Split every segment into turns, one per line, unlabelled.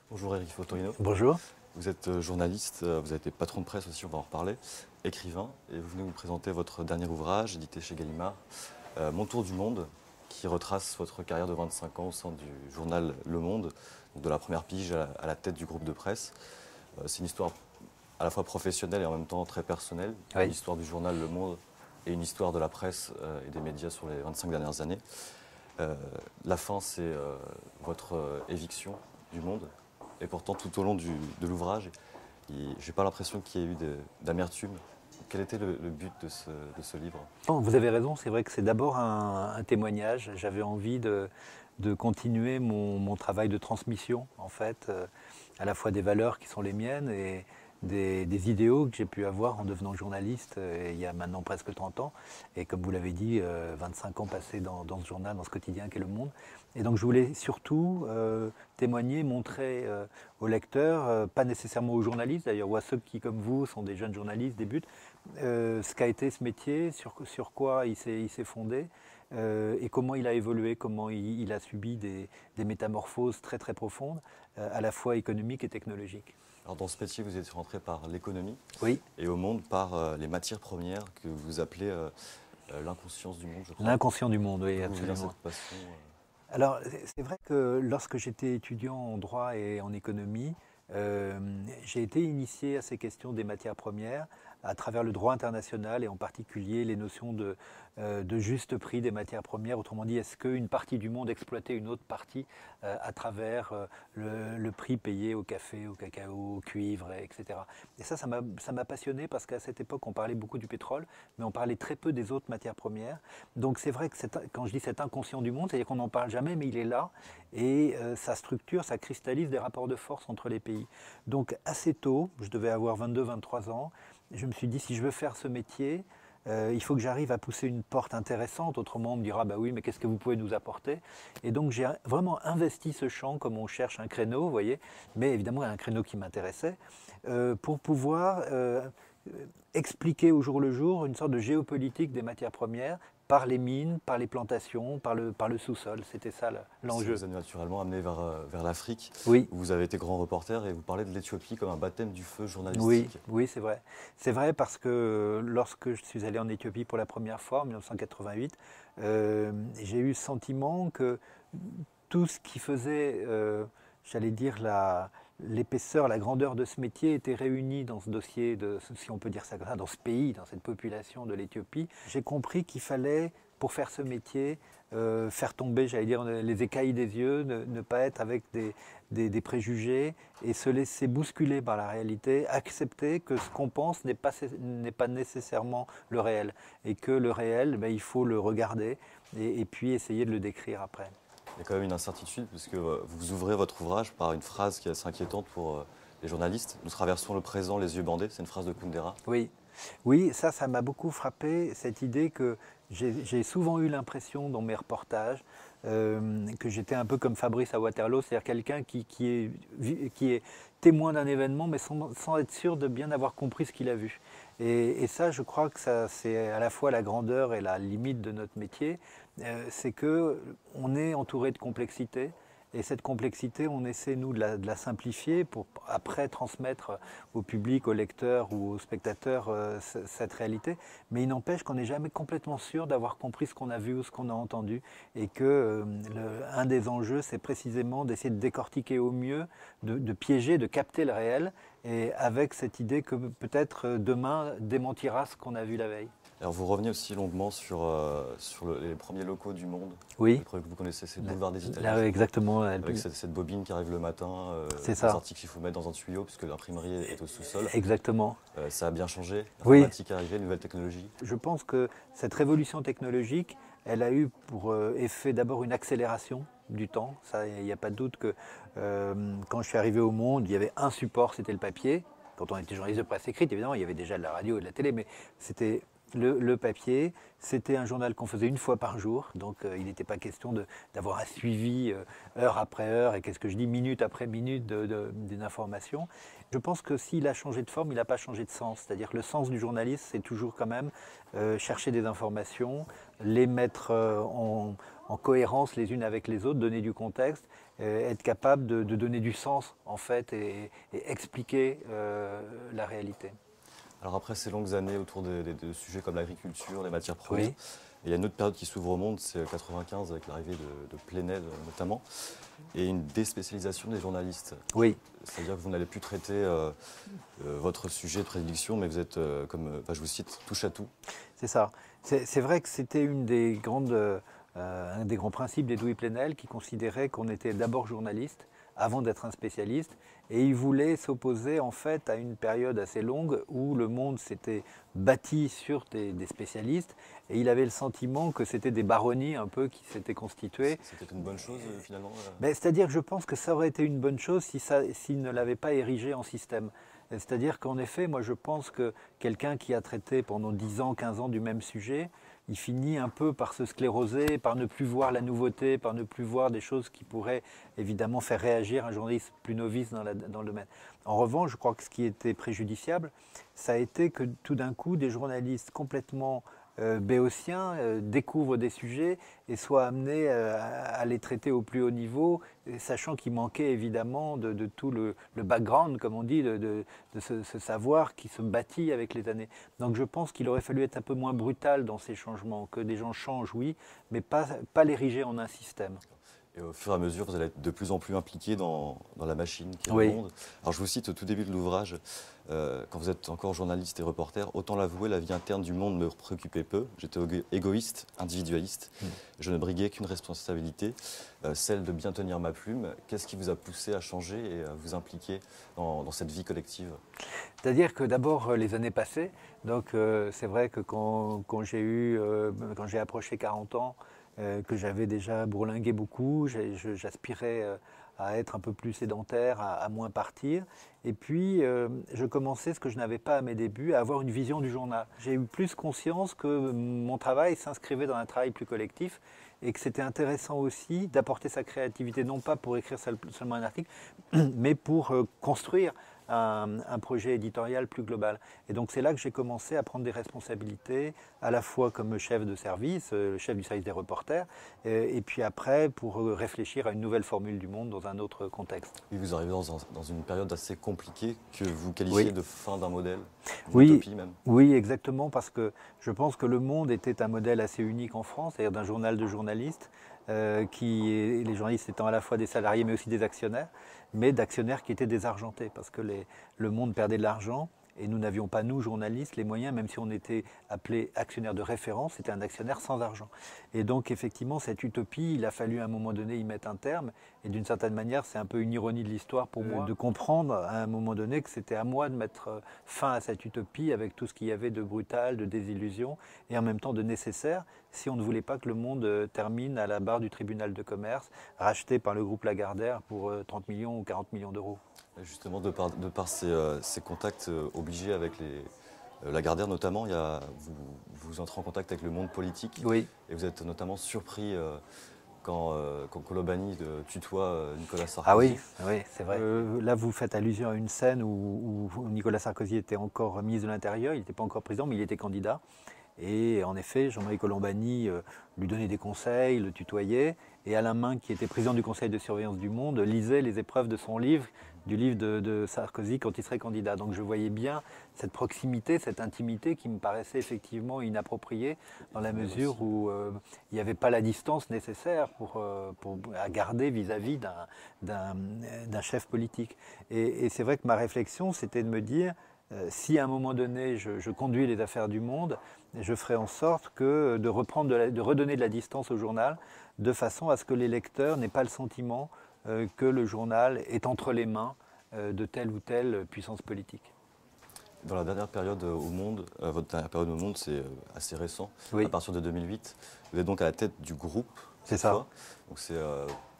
Bonjour Eric Fotorino.
Bonjour.
Vous êtes journaliste, vous avez été patron de presse aussi, on va en reparler, écrivain, et vous venez nous présenter votre dernier ouvrage, édité chez Gallimard, Mon Tour du Monde, qui retrace votre carrière de 25 ans au sein du journal Le Monde, donc de la première pige à la tête du groupe de presse. C'est une histoire à la fois professionnelle et en même temps très personnelle,
Oui.
l'histoire du journal Le Monde et une histoire de la presse et des médias sur les 25 dernières années. La fin, c'est votre éviction du Monde. Et pourtant, tout au long de l'ouvrage, je n'ai pas l'impression qu'il y ait eu d'amertume. Quel était le but de ce livre?
Non, vous avez raison, c'est vrai que c'est d'abord un témoignage. J'avais envie de continuer mon travail de transmission, en fait, à la fois des valeurs qui sont les miennes et des idéaux que j'ai pu avoir en devenant journaliste il y a maintenant presque 30 ans. Et comme vous l'avez dit, 25 ans passés dans ce journal, dans ce quotidien qu'est Le Monde. Et donc je voulais surtout témoigner, montrer aux lecteurs, pas nécessairement aux journalistes d'ailleurs, ou à ceux qui, comme vous, sont des jeunes journalistes, débutent, ce qu'a été ce métier, sur quoi il s'est fondé et comment il a évolué, comment il a subi des métamorphoses très très profondes, à la fois économiques et technologiques.
Alors, dans ce métier, vous êtes rentré par l'économie
Oui,
et au Monde par les matières premières que vous appelez l'inconscience du monde, je crois.
l'inconscient du monde, oui,
D'où vient
absolument.
cette passion
Alors, c'est vrai que lorsque j'étais étudiant en droit et en économie, euh, j'ai été initié à ces questions des matières premières à travers le droit international et en particulier les notions de juste prix des matières premières. Autrement dit, est-ce qu'une partie du monde exploitait une autre partie à travers le prix payé au café, au cacao, au cuivre, etc. Et ça m'a passionné parce qu'à cette époque, on parlait beaucoup du pétrole, mais on parlait très peu des autres matières premières. Donc c'est vrai que quand je dis cet inconscient du monde, c'est-à-dire qu'on n'en parle jamais, mais il est là, et ça structure, ça cristallise des rapports de force entre les pays. Donc assez tôt, je devais avoir 22-23 ans, je me suis dit, si je veux faire ce métier, il faut que j'arrive à pousser une porte intéressante, autrement on me dira, bah oui, mais qu'est-ce que vous pouvez nous apporter? Et donc j'ai vraiment investi ce champ comme on cherche un créneau, vous voyez, mais évidemment un créneau qui m'intéressait, pour pouvoir expliquer au jour le jour une sorte de géopolitique des matières premières par les mines, par les plantations, par le sous-sol. C'était ça
Si
l'enjeu.
vous êtes naturellement amené vers l'Afrique,
Oui,
où vous avez été grand reporter et vous parlez de l'Éthiopie comme un baptême du feu
oui,
journalistique.
oui, c'est vrai. C'est vrai parce que lorsque je suis allé en Éthiopie pour la première fois en 1988, j'ai eu le sentiment que tout ce qui faisait, j'allais dire, l'épaisseur, la grandeur de ce métier était réuni dans ce dossier, si on peut dire ça comme ça, dans ce pays, dans cette population de l'Éthiopie. J'ai compris qu'il fallait, pour faire ce métier, faire tomber, j'allais dire, les écailles des yeux, ne pas être avec des préjugés et se laisser bousculer par la réalité, accepter que ce qu'on pense n'est pas nécessairement le réel et que le réel, ben, il faut le regarder et puis essayer de le décrire après.
Il y a quand même une incertitude, puisque vous ouvrez votre ouvrage par une phrase qui est assez inquiétante pour les journalistes. Nous traversons le présent les yeux bandés. C'est une phrase de Kundera.
Oui, oui, ça m'a beaucoup frappé, cette idée que j'ai souvent eu l'impression dans mes reportages que j'étais un peu comme Fabrice à Waterloo, c'est-à-dire quelqu'un qui est témoin d'un événement, mais sans être sûr de bien avoir compris ce qu'il a vu. Et ça, je crois que ça, c'est à la fois la grandeur et la limite de notre métier, c'est que on est entouré de complexité. Et cette complexité, on essaie, nous, de la simplifier pour après transmettre au public, au lecteur ou au spectateur cette réalité. Mais il n'empêche qu'on n'est jamais complètement sûr d'avoir compris ce qu'on a vu ou ce qu'on a entendu. Et que un des enjeux, c'est précisément d'essayer de décortiquer au mieux, de piéger, de capter le réel, et avec cette idée que peut-être demain démentira ce qu'on a vu la veille.
Alors vous revenez aussi longuement sur les premiers locaux du Monde.
Oui,
Les premiers que vous connaissez, c'est le boulevard des Italiens,
là,
je crois.
exactement.
Avec cette bobine qui arrive le matin,
C'est
des
ça,
articles qu'il faut mettre dans un tuyau, puisque l'imprimerie est au sous-sol.
exactement.
Ça a bien changé.
Oui,
L'informatique est arrivée, nouvelle technologie.
je pense que cette révolution technologique, elle a eu pour effet d'abord une accélération du temps. Ça, il n'y a pas de doute que quand je suis arrivé au monde, il y avait un support, c'était le papier. Quand on était journaliste de presse écrite, évidemment, il y avait déjà de la radio et de la télé, mais c'était le papier. C'était un journal qu'on faisait une fois par jour, donc il n'était pas question d'avoir un suivi heure après heure, et qu'est-ce que je dis, minute après minute d'une information. Je pense que s'il a changé de forme, il n'a pas changé de sens. C'est-à-dire que le sens du journaliste, c'est toujours quand même chercher des informations, les mettre en cohérence les unes avec les autres, donner du contexte, être capable de donner du sens en fait et expliquer la réalité.
Alors après ces longues années autour de sujets comme l'agriculture, les matières premières,
Oui.
il y a une autre période qui s'ouvre au monde, c'est 95 avec l'arrivée de Plenel notamment, et une déspécialisation des journalistes.
Oui.
C'est-à-dire que vous n'allez plus traiter votre sujet de prédilection, mais vous êtes, je vous cite, touche à tout.
C'est ça. C'est vrai que c'était un des grands principes d'Edoui Plenel qui considérait qu'on était d'abord journaliste avant d'être un spécialiste, et il voulait s'opposer en fait à une période assez longue où le monde s'était bâti sur des spécialistes, et il avait le sentiment que c'était des baronnies un peu qui s'étaient constituées.
C'était une bonne chose finalement
C'est-à-dire que je pense que ça aurait été une bonne chose s'il ne l'avait pas érigé en système. C'est-à-dire qu'en effet, moi je pense que quelqu'un qui a traité pendant 10 ans, 15 ans du même sujet, il finit un peu par se scléroser, par ne plus voir la nouveauté, par ne plus voir des choses qui pourraient évidemment faire réagir un journaliste plus novice dans le domaine. En revanche, je crois que ce qui était préjudiciable, ça a été que tout d'un coup, des journalistes complètement béotiens découvrent des sujets et soient amenés à les traiter au plus haut niveau, sachant qu'il manquait évidemment de tout le background, comme on dit, de ce savoir qui se bâtit avec les années. Donc je pense qu'il aurait fallu être un peu moins brutal dans ces changements, que des gens changent, oui, mais pas l'ériger en un système.
Et au fur et à mesure, vous allez être de plus en plus impliqué dans la machine qui est
Oui.
le monde. Alors je vous cite au tout début de l'ouvrage, quand vous êtes encore journaliste et reporter, autant l'avouer, la vie interne du monde me préoccupait peu. J'étais égoïste, individualiste. Je ne briguais qu'une responsabilité, celle de bien tenir ma plume. Qu'est-ce qui vous a poussé à changer et à vous impliquer dans cette vie collective?
C'est-à-dire que d'abord, les années passées, donc c'est vrai que quand j'ai approché 40 ans, que j'avais déjà bourlingué beaucoup, j'aspirais à être un peu plus sédentaire, à moins partir. Et puis, je commençais, ce que je n'avais pas à mes débuts, à avoir une vision du journal. J'ai eu plus conscience que mon travail s'inscrivait dans un travail plus collectif et que c'était intéressant aussi d'apporter sa créativité, non pas pour écrire seulement un article, mais pour construire un projet éditorial plus global. Et donc c'est là que j'ai commencé à prendre des responsabilités, à la fois comme chef de service, chef du service des reporters, et puis après pour réfléchir à une nouvelle formule du monde dans un autre contexte.
Et vous arrivez dans une période assez compliquée que vous qualifiez de fin d'un modèle,
Oui,
d'utopie même.
oui, exactement, parce que je pense que Le Monde était un modèle assez unique en France, c'est-à-dire d'un journal de journalistes, les journalistes étant à la fois des salariés mais aussi des actionnaires, mais d'actionnaires qui étaient désargentés, parce que Le Monde perdait de l'argent, et nous n'avions pas, nous, journalistes, les moyens, même si on était appelé actionnaire de référence, c'était un actionnaire sans argent. Et donc, effectivement, cette utopie, il a fallu à un moment donné y mettre un terme. Et d'une certaine manière, c'est un peu une ironie de l'histoire pour moi, de comprendre à un moment donné que c'était à moi de mettre fin à cette utopie avec tout ce qu'il y avait de brutal, de désillusion, et en même temps de nécessaire, si on ne voulait pas que Le Monde termine à la barre du tribunal de commerce, racheté par le groupe Lagardère pour 30 millions ou 40 millions d'euros.
Justement, de par ces contacts obligés avec Lagardère notamment, vous entrez en contact avec le monde politique.
Oui.
Et vous êtes notamment surpris quand Colomani tutoie Nicolas Sarkozy.
Ah oui, oui, c'est vrai. Là, vous faites allusion à une scène où Nicolas Sarkozy était encore ministre de l'Intérieur, il n'était pas encore président, mais il était candidat. Et en effet, Jean-Marie Colombani lui donnait des conseils, le tutoyait, et Alain Minc, qui était président du conseil de surveillance du Monde, lisait les épreuves de son livre, du livre de Sarkozy quand il serait candidat. Donc je voyais bien cette proximité, cette intimité qui me paraissait effectivement inappropriée dans la mesure où il n'y avait pas la distance nécessaire à garder vis-à-vis d'un chef politique. Et c'est vrai que ma réflexion, c'était de me dire, si à un moment donné je conduis les affaires du Monde, je ferai en sorte de redonner de la distance au journal, de façon à ce que les lecteurs n'aient pas le sentiment que le journal est entre les mains de telle ou telle puissance politique.
Dans la dernière période au Monde, votre dernière période au Monde, c'est assez récent,
Oui.
à partir de 2008. Vous êtes donc à la tête du groupe.
C'est ça.
Donc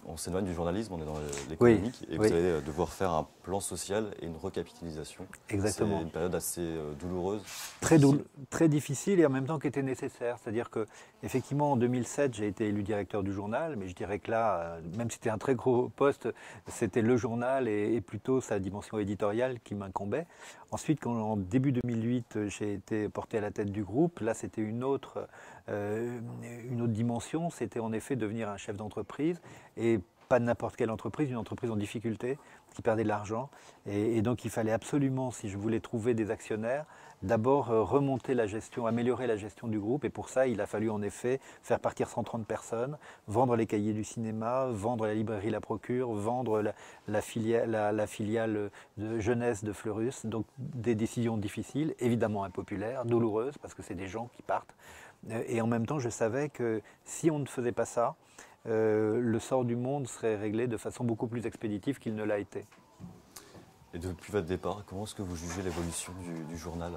on s'éloigne du journalisme, on est dans
Oui,
l'économique, et vous
oui,
allez devoir faire un plan social et une recapitalisation. C'est
exactement.
une période assez douloureuse,
Très,
difficile.
très difficile et en même temps qui était nécessaire. C'est-à-dire que effectivement en 2007 j'ai été élu directeur du journal, mais je dirais que là, même si c'était un très gros poste, c'était le journal et plutôt sa dimension éditoriale qui m'incombait. Ensuite, quand en début 2008 j'ai été porté à la tête du groupe, là c'était euh, une autre dimension. C'était en effet devenir un chef d'entreprise et pas n'importe quelle entreprise, une entreprise en difficulté qui perdait de l'argent. Et donc il fallait absolument, si je voulais trouver des actionnaires, d'abord remonter la gestion, améliorer la gestion du groupe. Et pour ça, il a fallu en effet faire partir 130 personnes, vendre les cahiers du cinéma, vendre la librairie La Procure, vendre la filiale de jeunesse de Fleurus. Donc des décisions difficiles, évidemment impopulaires, douloureuses, parce que c'est des gens qui partent. Et en même temps, je savais que si on ne faisait pas ça, le sort du monde serait réglé de façon beaucoup plus expéditive qu'il ne l'a été.
Et depuis votre départ, comment est-ce que vous jugez l'évolution du journal?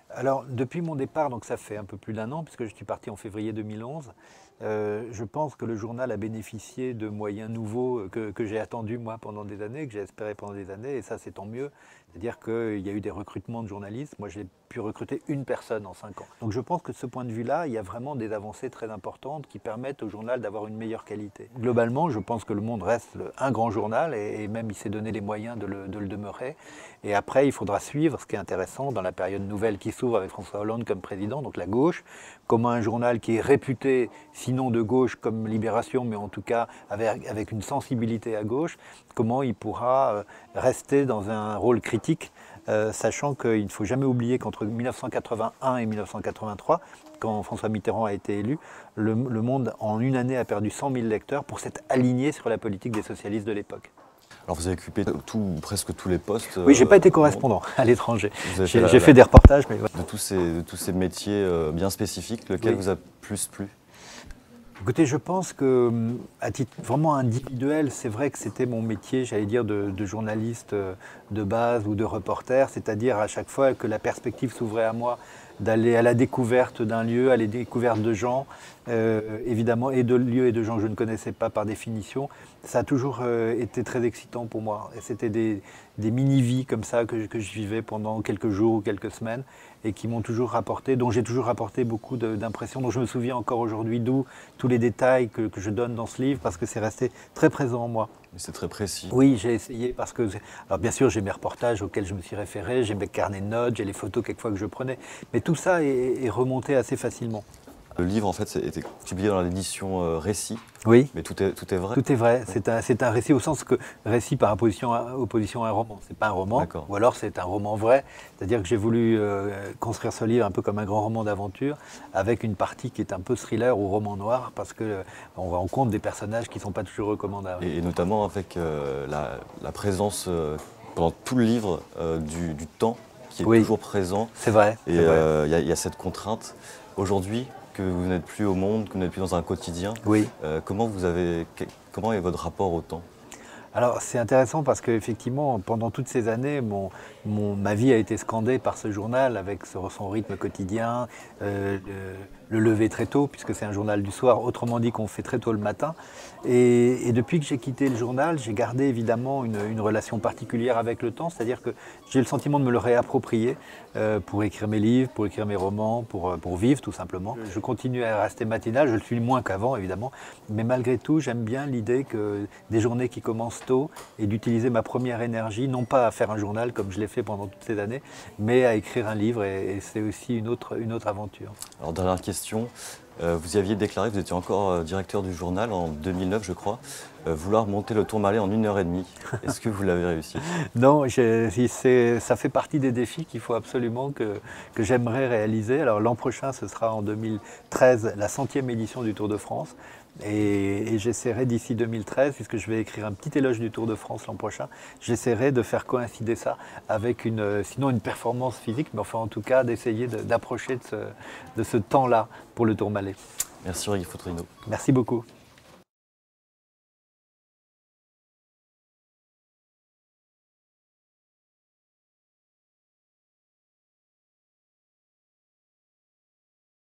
Alors, depuis mon départ, donc ça fait un peu plus d'un an, puisque je suis parti en février 2011, je pense que le journal a bénéficié de moyens nouveaux que j'ai attendus moi pendant des années, que j'ai espéré pendant des années, et ça c'est tant mieux. C'est-à-dire qu'il y a eu des recrutements de journalistes. Moi, j'ai pu recruter une personne en 5 ans. Donc je pense que de ce point de vue-là, il y a vraiment des avancées très importantes qui permettent au journal d'avoir une meilleure qualité. Globalement, je pense que Le Monde reste un grand journal et même il s'est donné les moyens de le demeurer. Et après, il faudra suivre ce qui est intéressant dans la période nouvelle qui s'ouvre avec François Hollande comme président, donc la gauche, comment un journal qui est réputé, sinon de gauche comme Libération, mais en tout cas avec une sensibilité à gauche, comment il pourra rester dans un rôle critique, sachant qu'il ne faut jamais oublier qu'entre 1981 et 1983, quand François Mitterrand a été élu, le Monde en une année a perdu 100 000 lecteurs pour s'être aligné sur la politique des socialistes de l'époque.
Alors vous avez occupé presque tous les postes.
Oui, je n'ai pas été correspondant à l'étranger.
J'ai
J'ai fait des reportages, mais voilà.
de tous ces métiers bien spécifiques, lequel
Oui.
vous a plus plu?
Écoutez, je pense que, à titre vraiment individuel, c'est vrai que c'était mon métier, j'allais dire, de journaliste de base ou de reporter, c'est-à-dire à chaque fois que la perspective s'ouvrait à moi d'aller à la découverte d'un lieu, à la découverte de gens, évidemment, et de lieux et de gens que je ne connaissais pas par définition, ça a toujours été très excitant pour moi. Et c'était des mini-vies comme ça que je vivais pendant quelques jours ou quelques semaines et qui m'ont toujours rapporté, dont j'ai toujours rapporté beaucoup d'impressions, dont je me souviens encore aujourd'hui, d'où tous les détails que je donne dans ce livre, parce que c'est resté très présent en moi.
Mais c'est très précis.
Oui, j'ai essayé parce que, alors bien sûr, j'ai mes reportages auxquels je me suis référé, j'ai mes carnets de notes, j'ai les photos quelquefois que je prenais, mais tout ça est remonté assez facilement.
Le livre, en fait, était publié dans l'édition Récit,
Oui,
mais tout est vrai.
tout est vrai. C'est un récit au sens que récit par opposition à un roman. C'est pas un roman,
D'accord.
ou alors c'est un roman vrai. C'est-à-dire que j'ai voulu construire ce livre un peu comme un grand roman d'aventure, avec une partie qui est un peu thriller ou roman noir, parce que on rencontre des personnages qui ne sont pas toujours recommandables.
Et notamment avec la présence pendant tout le livre du temps qui est
Oui.
toujours présent.
C'est vrai.
Et
c'est vrai.
il y a cette contrainte. Aujourd'hui, que vous n'êtes plus au monde, que vous n'êtes plus dans un quotidien,
Oui.
comment est votre rapport au temps?
Alors c'est intéressant parce qu'effectivement, pendant toutes ces années, ma vie a été scandée par ce journal avec son rythme quotidien, le lever très tôt, puisque c'est un journal du soir, autrement dit qu'on fait très tôt le matin. Et depuis que j'ai quitté le journal, j'ai gardé évidemment une relation particulière avec le temps, c'est-à-dire que j'ai le sentiment de me le réapproprier pour écrire mes livres, pour écrire mes romans, pour vivre tout simplement. Je continue à rester matinal, je le suis moins qu'avant évidemment, mais malgré tout, j'aime bien l'idée que des journées qui commencent tôt et d'utiliser ma première énergie, non pas à faire un journal comme je l'ai fait pendant toutes ces années, mais à écrire un livre et c'est aussi une autre aventure.
Alors, dernière question. Vous y aviez déclaré, vous étiez encore directeur du journal en 2009, je crois, vouloir monter le Tourmalet en 1 h 30. Est-ce que vous l'avez réussi?
Non, ça fait partie des défis qu'il faut absolument que j'aimerais réaliser. Alors l'an prochain, ce sera en 2013 la 100e édition du Tour de France. Et j'essaierai d'ici 2013, puisque je vais écrire un petit éloge du Tour de France l'an prochain, j'essaierai de faire coïncider ça avec sinon une performance physique, mais enfin en tout cas d'essayer d'approcher de ce temps-là pour le Tourmalet.
Merci Aurélie Fautrino.
Merci beaucoup.